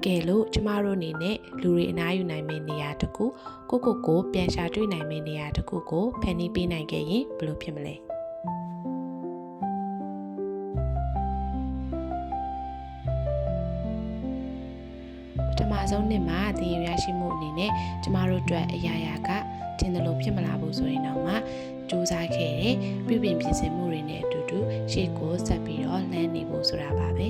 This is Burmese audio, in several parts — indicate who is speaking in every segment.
Speaker 1: ကယ်လို့ကျမတို့အနေနဲ့လူတွေအနားယူနိုင်မယ့်နေရာတစ်ခုကိုပြန်ရှာတွေ့နိုင်မယ့်နေရာတစ်ခုကိုဖန်တီးပေးနိုင်ခဲ့ရင်ဘယ်လိုဖြစ်မလဲပထမဆုံးနှစ်မှာသင်ယူရရှိမှုအနေနဲ့ကျမတို့အတွက်အရာရာကထင်တယ်လို့ဖြစ်မလာဘူးဆိုရင်တော့မှစူးစမ်းခဲ့တဲ့ပြုပြင်ပြင်ဆင်မှုတွေနဲ့အတူတူရှေ့ကိုဆက်ပြီးတော့လှမ်းနေဖို့ဆိုတာပါပဲ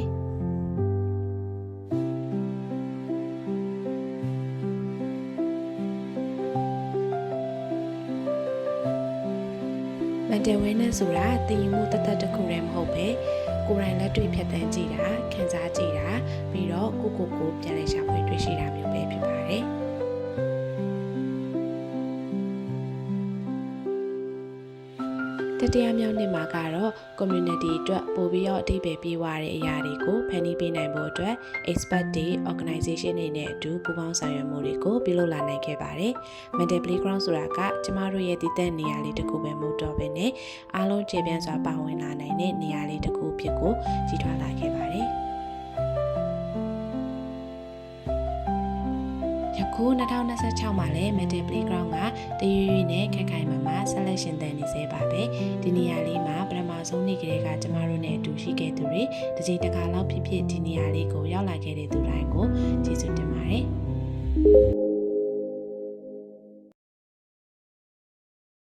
Speaker 1: mental awareness ဆိုတာသင်ယူမှုတစ်ခုတည်းမဟုတ်ပဲကိုယ်တိုင်လက်တွေ့ဖြတ်သန်းကြည့်တာခံစားကြည့်တာပြီးတော့ကိုပြန်လည်ရှာဖွေတွေ့ရှိတာမျိုးပဲဖြစ်ပါတယ်တတိယမြောက်နှစ်မှာကတော့ community အတွက်ပို့ပြီးတော့အဓိပ္ပာယ်ပြေးသွားတဲ့အရာတွေကိုဖန်တီးပေးနိုင်ဖို့အတွက် expert တွေ organization တွေနဲ့အတူပူးပေါင်းဆောင်ရွက်မှုတွေကိုပြုလုပ်လာနိုင်ခဲ့ပါတယ်။ mental playground ဆိုတာကကျမတို့ရဲ့တည်တံ့နေရာလေးတစ်ခုပဲမဟုတ်တော့ဘဲနဲ့အားလုံးကျေပြန့်စွာပါဝင်လာနိုင်တဲ့နေရာလေးတစ်ခုဖြစ်ကိုကြီးထွားလာခဲ့ပါတယ်။ယခု2026မှာလည်း mental playground ကတရွေ့ရွေ့နဲ့ခိုင်ခိုင်မာမာဆက်လက်ရှင်သန်နေစေပါပဲဒီနေရာလေးမှာပထမဆုံးနေ့ကလေးကကျမတို့နဲ့အတူရှိခဲ့သူတွေတစ်ချိန်တစ်ခါလောက်ဖြစ်ဖြစ်ဒီနေရာလေးကိုရောက်လာခဲ့တဲ့သူတိုင်းကိုကျေးဇူးတင်ပါတယ်